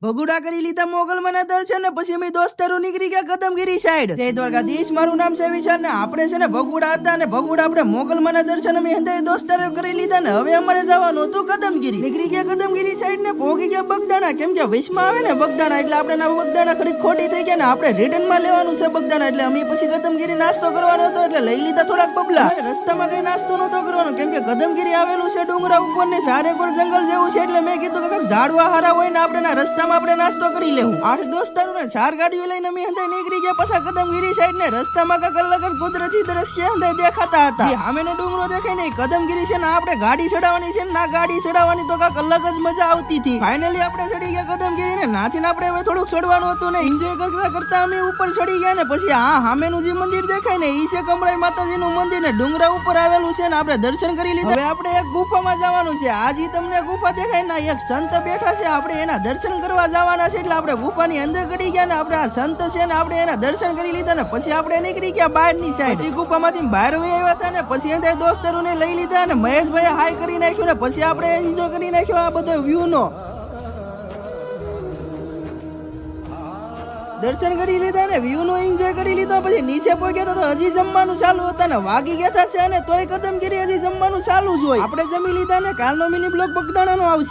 ભગુડા કરી લીધા મોગલમાના દર્શન ને પછી અમે દોસ્તારો નીકળી ગયા કદમગીરી સાઈડ. જય દ્વારકાધીશ, મારું નામ છે વિશાલ ને આપણે છે ને ભગુડા હતા ને ભગુડા આપણે મોગલમાના દર્શન અમે હંધાએ દોસ્તારો કરી લીધા ને હવે અમારે જવાનું હતું કદમગીરી. નીકળી ગયા કદમગીરી સાઈડ ને પહોંચી ગયા બગદાણા, કેમ કે વિશમાં આવે ને બગદાણા એટલે આપણે ના બગદાણા ખરી ખોટી થઈ ગયા ને આપણે રિટર્ન માં લેવાનું છે બગદાણા એટલે અમે પછી કદમગીરી નાસ્તો કરવાનો હતો એટલે લઈ લીધા થોડાક બબલા. રસ્તામાં કઈ નાસ્તો નતો કરવાનો કેમ કે કદમગીરી આવેલું છે ડુંગરા ઉપર ને સારેકોર જંગલ જેવું છે એટલે મેં કીધું કે ઝાડવા હારા હોય ને આપણે રસ્તામાં આપણે નાસ્તો કરી લેવું. 8 દોસ્તારો ને 4 ગાડીઓ લઈને અમે હંધાઈ નીકળી ગયા પાછા કદમગીરી સાઈડ ને રસ્તામાં કાંઈક અલગ જ કુદરતી દ્રશ્ય હંધાઈ દેખાતા હતા. સામેનો ડુંગરો દેખાય ને કદમગીરી છે ને આપણે ગાડી ચડાવવાની છે ને ના ગાડી ચડાવવાની તો કાંઈક અલગ જ મજા આવતી હતી. ફાઇનલી આપણે ચડી ગયા કદમગીરી ને નાથી આપણે હવે થોડુંક ચડવાનું હતું ને એન્જોય કરતા કરતા અમે ઉપર ચડી ગયા ને પછી સામેનું જે મંદિર દેખાય ને ઈ છે કમળાઈ માતાજીનું મંદિર ને ડુંગરા ઉપર આવેલું છે ને આપણે દર્શન કરી લીધા. હવે આપણે એક ગુફામાં જવાનું છે. આજે તમને ગુફા દેખાય ને એક સંત બેઠા છે આપણે એના દર્શન કરવા જવાના છે એટલે આપણે ગુફાની અંદર ગડી ગયા ને આપણે આ સંત છે ને આપણે એના દર્શન કરી લીધા ને પછી આપણે નીકળી ગયા બહારની સાઈડ. પછી ગુફામાંથી બહાર આવ્યા હતા ને પછી અંદર દોસ્તારોને લઈ લીધા ને મહેશભાઈ હાઈ કરી નાખ્યું ને પછી આપણે એન્જોય કરી નાખ્યો આ બધો વ્યૂ નો. દર્શન કરી લીધા ને વ્યૂ નો એન્જોય કરી લીધો પછી નીચે પહોંચ્યા તો હજી જમવાનું ચાલુ હતા ને વાગી ગયા છે ને તોય કદમગીરી હજી જમવાનું ચાલુ જ હોય. આપણે જમી લીધા ને કાલનો મિની બ્લોગ બગદાણાનો આવશે.